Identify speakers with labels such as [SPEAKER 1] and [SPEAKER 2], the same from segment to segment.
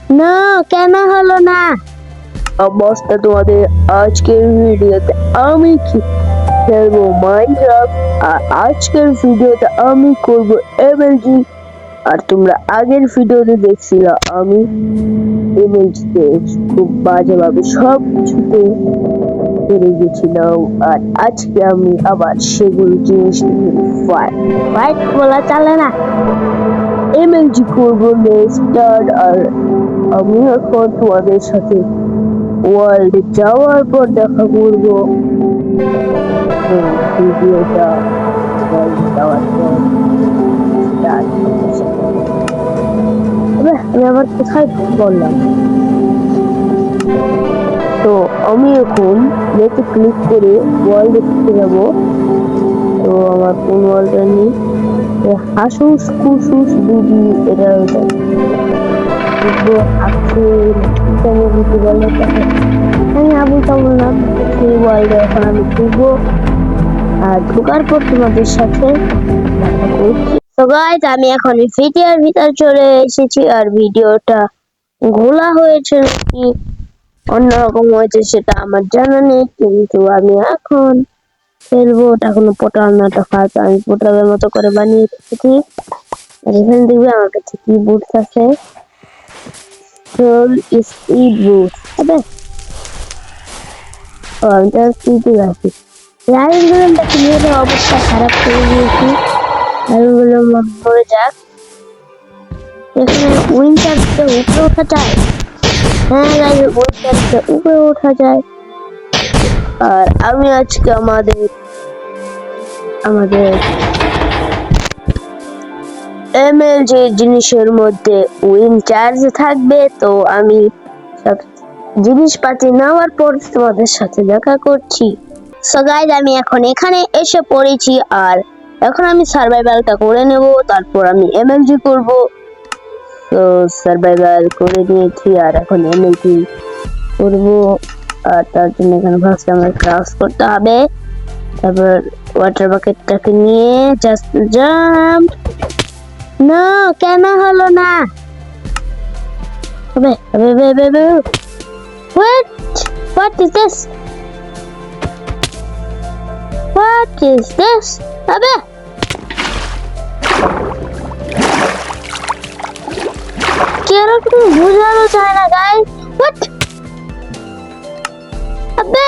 [SPEAKER 1] না, কেন হলো না? অবস্থা তোমাদের আজকের ভিডিওতে আমি কি খেলবো মাইনক্রাফট, আর আজকের ভিডিওতে আমি করব এমএলজি। আর তোমরা আগের ভিডিওতে দেখছিল আমি এমএলজিতে খুব বাজেভাবে সব কিছুতে হেরে গেছিলাম, আর আজকে আমি আবার সেগুলো জিনিস ফাইট বলা চলে না, এমএলজি করবো স্টার্ট। আর আমি এখন তোমাদের সাথে ওয়ার্ল্ডে যাওয়ার পর দেখা করবো ভিডিওটা। ওয়ার্ল্ডে যাওয়ার পর স্টার্ট। আমি আবার কোথায় বললাম? তো আমি এখন নেটে ক্লিক করে ওয়ার্ল্ডে ঢুকে যাবো। তো আমার কোন ওয়ার্ল্ডটা নেই, হাসুস কুসুস দিদি এটা আমি আবু তাবুল না সেই ওয়ার্ল্ডে এখন আমি ঢুকবো, আর ঢোকার পর তোমাদের সাথে দেখা করছি। তো গাইস, আমি এখন ভিডিওর ভিতর চলে এসেছি, আর ভিডিওটা ঘোলা হয়েছে নাকি অন্যরকম হয়েছে সেটা আমার জানা নেই, কিন্তু আমি এখন খেলবো। ওটা কোনো পোর্টাল না, ওটা ফালতু, আমি পোর্টালের মতো করে বানিয়ে রেখেছি। আর এখানে দেখবে আমার কাছে কি বুটস আছে, স্পিড বুটস। আমি তো স্পিডে আছি। আইরনগুলো কিভাবে অবস্থা খারাপ করে দিয়েছি, আইরনগুলো মরে যাক। এখানে উইন্টারটা উপরে ওঠা যায়। হ্যাঁ গাইস, উইন্টারটা উপরে ওঠা যায়। আর আমি আজকে আমাদের এমএলজি জিনিসের মধ্যে উইন চার্জ থাকবে। তো আমি সব জিনিসপাতি নেওয়ার পর তোমাদের সাথে দেখা করছি। সো গাইস, আমি এখন এখানে এসে পড়েছি, আর এখন আমি সার্ভাইভালটা করে নেব, তারপর আমি এমএলজি করব। তো সার্ভাইভাল করে নিয়েছি, আর এখন এমএলজি করব। আর তার জন্য এখানে ফার্স্ট আমার ক্রাফট করতে হবে, তারপর ওয়াটার বাকেটটাকে নিয়ে জাস্ট জাম্প। না, কেন হলো না? What is this? What is this? আবে কেরকম বুঝানো যায় না গাইস। What? আবে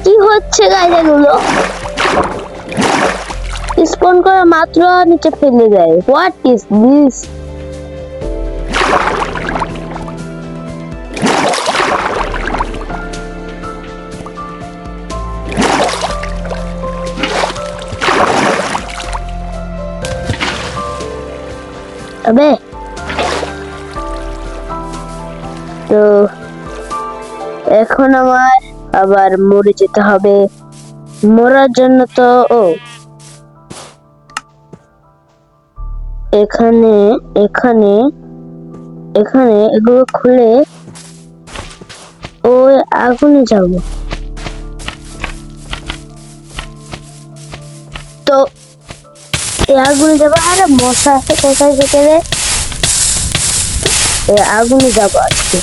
[SPEAKER 1] কি হচ্ছে গাইস এগুলো? স্পন করা মাত্র নিচে ফেলে দেয়। What is this? আবে তো এখন আমার আবার মরে যেতে হবে। মরার জন্য তো এখানে এখানে এখানে এগুলো খুলে ওই আগুনে যাব। তো এই আগুনে যাবো। আরে মশা আছে কোথায় যেতে রে? এই আগুনে যাবো আজকে।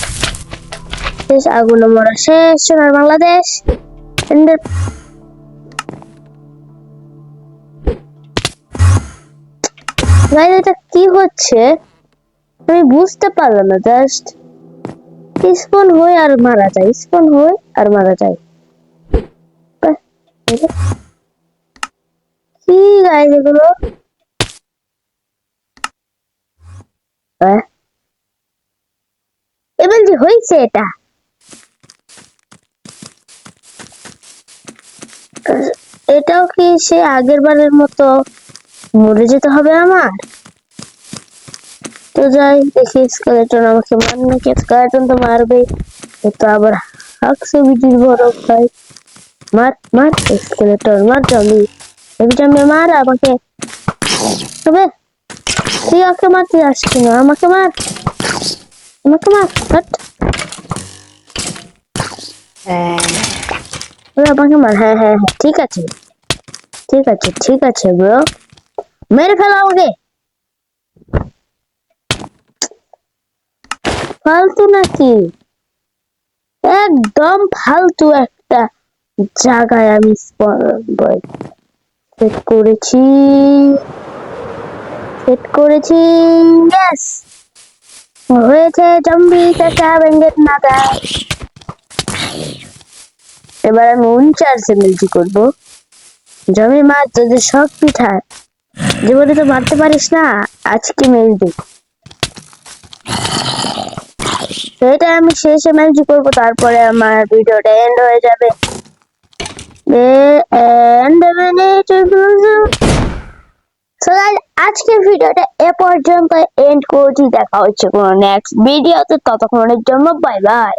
[SPEAKER 1] শেষ, আগুনে মরা শেষ। সোনার বাংলাদেশ। গাইস, এটা কি হচ্ছে আমি বুঝতে পারলাম না। জাস্ট স্পন হয়ে আর মারা যায়, স্পন হয়ে আর মারা যায়। কি গাইস এগুলো? এবার যে হয়েছে এটা, এটাও কি সে আগের বারের মতো মরে যেতে হবে আমার? তো যাই দেখি, স্কেলেটন আমাকে মারবে নাকি? স্কেলেটন তো মারবে, তো আবার হাকছে বিটির বড় ভাই। মার মার স্কেলেটন, মার জলদি, জলদি মার আমাকে। তবে তুই ওকে মারতে আসছি না, আমাকে মার, আমাকে মার। আমাকে মার। হ্যাঁ হ্যাঁ হ্যাঁ, ঠিক আছে ঠিক আছে ঠিক আছে ব্রো, মেরে ফেলো আমাকে। ফালতু নাকি? একদম ফালতু একটা জায়গায় আমি সেট করেছি। ইয়েস, হয়েছে। জম্বি চাচা ভেঙ্গে না দেয়। এবার আমি 49 এমএলজি করবো। জমি মাছ যদি সব পিঠায় জীবনে তো মারতে পারিস না, আজকে মেরে দিই। সেটা আমি শেষ এমএলজি করবো, তারপরে আমার ভিডিওটা এন্ড হয়ে যাবে। আজকের ভিডিওটা এ পর্যন্ত এন্ড করছি। দেখা হচ্ছে কোনো নেক্সট ভিডিওতে, ততক্ষণের জন্য বাই বাই।